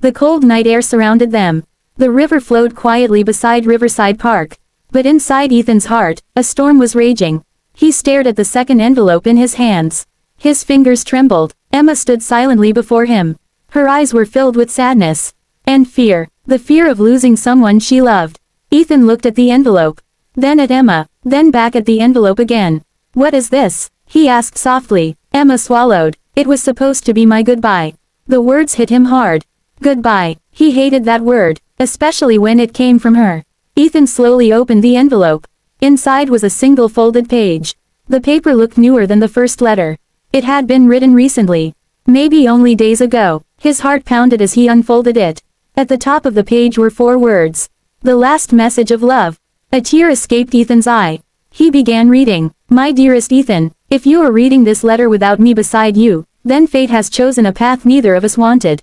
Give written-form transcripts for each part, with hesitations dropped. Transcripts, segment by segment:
The cold night air surrounded them. The river flowed quietly beside Riverside Park. But inside Ethan's heart, a storm was raging. He stared at the second envelope in his hands. His fingers trembled. Emma stood silently before him. Her eyes were filled with sadness. And fear. The fear of losing someone she loved. Ethan looked at the envelope. Then at Emma. Then back at the envelope again. "What is this?" he asked softly. Emma swallowed. "It was supposed to be my goodbye." The words hit him hard. Goodbye. He hated that word, especially when it came from her. Ethan slowly opened the envelope. Inside was a single folded page. The paper looked newer than the first letter. It had been written recently. Maybe only days ago. His heart pounded as he unfolded it. At the top of the page were 4 words. The last message of love. A tear escaped Ethan's eye. He began reading. "My dearest Ethan, if you are reading this letter without me beside you, then fate has chosen a path neither of us wanted.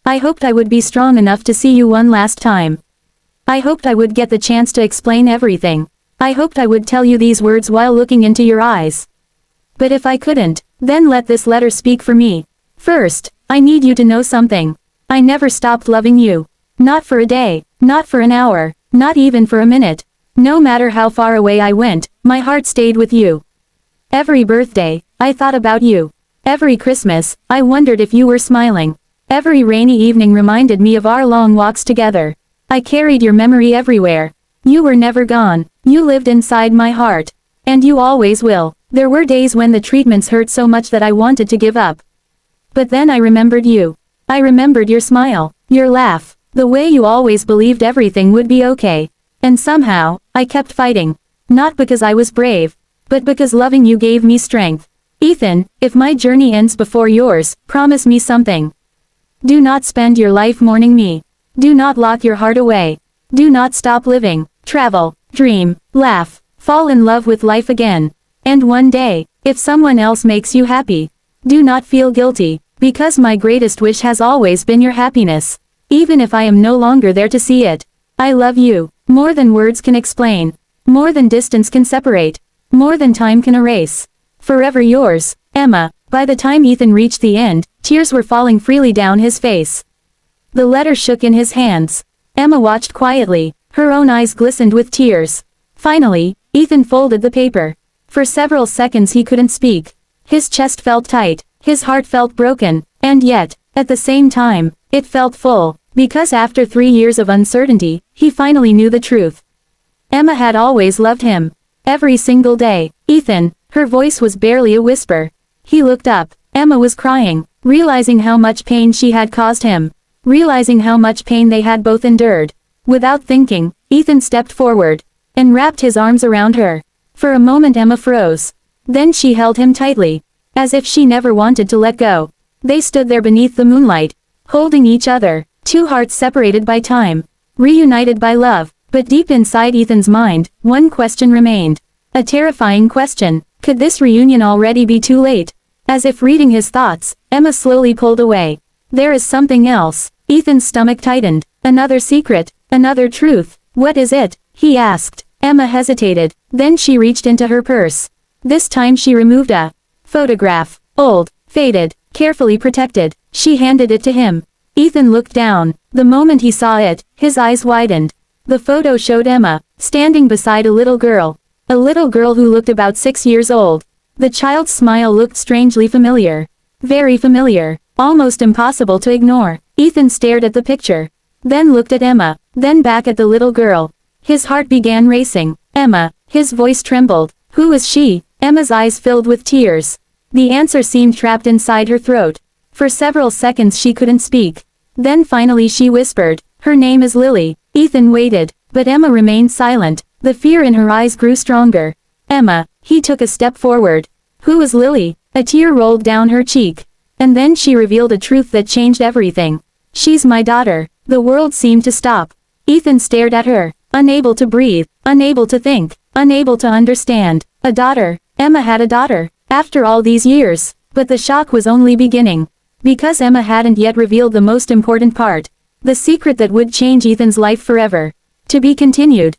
I hoped I would be strong enough to see you one last time. I hoped I would get the chance to explain everything. I hoped I would tell you these words while looking into your eyes. But if I couldn't, then let this letter speak for me. First, I need you to know something. I never stopped loving you. Not for a day, not for an hour, not even for a minute. No matter how far away I went, my heart stayed with you. Every birthday, I thought about you. Every Christmas, I wondered if you were smiling. Every rainy evening reminded me of our long walks together. I carried your memory everywhere. You were never gone. You lived inside my heart. And you always will. There were days when the treatments hurt so much that I wanted to give up. But then I remembered you. I remembered your smile, your laugh, the way you always believed everything would be okay. And somehow, I kept fighting. Not because I was brave, but because loving you gave me strength. Ethan, if my journey ends before yours, promise me something. Do not spend your life mourning me. Do not lock your heart away. Do not stop living. Travel, dream, laugh, fall in love with life again. And one day, if someone else makes you happy, do not feel guilty, because my greatest wish has always been your happiness. Even if I am no longer there to see it. I love you, more than words can explain. More than distance can separate. More than time can erase. Forever yours, Emma." By the time Ethan reached the end, tears were falling freely down his face. The letter shook in his hands. Emma watched quietly. Her own eyes glistened with tears. Finally, Ethan folded the paper. For several seconds he couldn't speak. His chest felt tight. His heart felt broken. And yet, at the same time, it felt full. Because after 3 years of uncertainty, he finally knew the truth. Emma had always loved him. Every single day. "Ethan," her voice was barely a whisper. He looked up. Emma was crying, realizing how much pain she had caused him. Realizing how much pain they had both endured. Without thinking, Ethan stepped forward and wrapped his arms around her. For a moment Emma froze. Then she held him tightly, as if she never wanted to let go. They stood there beneath the moonlight, holding each other, 2 hearts separated by time, reunited by love. But deep inside Ethan's mind, one question remained. A terrifying question. Could this reunion already be too late? As if reading his thoughts, Emma slowly pulled away. "There is something else." Ethan's stomach tightened. "Another secret, another truth. What is it?" he asked. Emma hesitated. Then she reached into her purse. This time she removed a photograph. Old, faded, carefully protected. She handed it to him. Ethan looked down. The moment he saw it, his eyes widened. The photo showed Emma, standing beside a little girl. A little girl who looked about 6 years old. The child's smile looked strangely familiar. Very familiar. Almost impossible to ignore. Ethan stared at the picture. Then looked at Emma. Then back at the little girl. His heart began racing. "Emma." His voice trembled. "Who is she?" Emma's eyes filled with tears. The answer seemed trapped inside her throat. For several seconds she couldn't speak. Then finally she whispered, "Her name is Lily." Ethan waited, but Emma remained silent. The fear in her eyes grew stronger. "Emma." He took a step forward. "Who is Lily?" A tear rolled down her cheek. And then she revealed a truth that changed everything. "She's my daughter." The world seemed to stop. Ethan stared at her, unable to breathe, unable to think, unable to understand. A daughter. Emma had a daughter. After all these years. But the shock was only beginning. Because Emma hadn't yet revealed the most important part. The secret that would change Ethan's life forever. To be continued.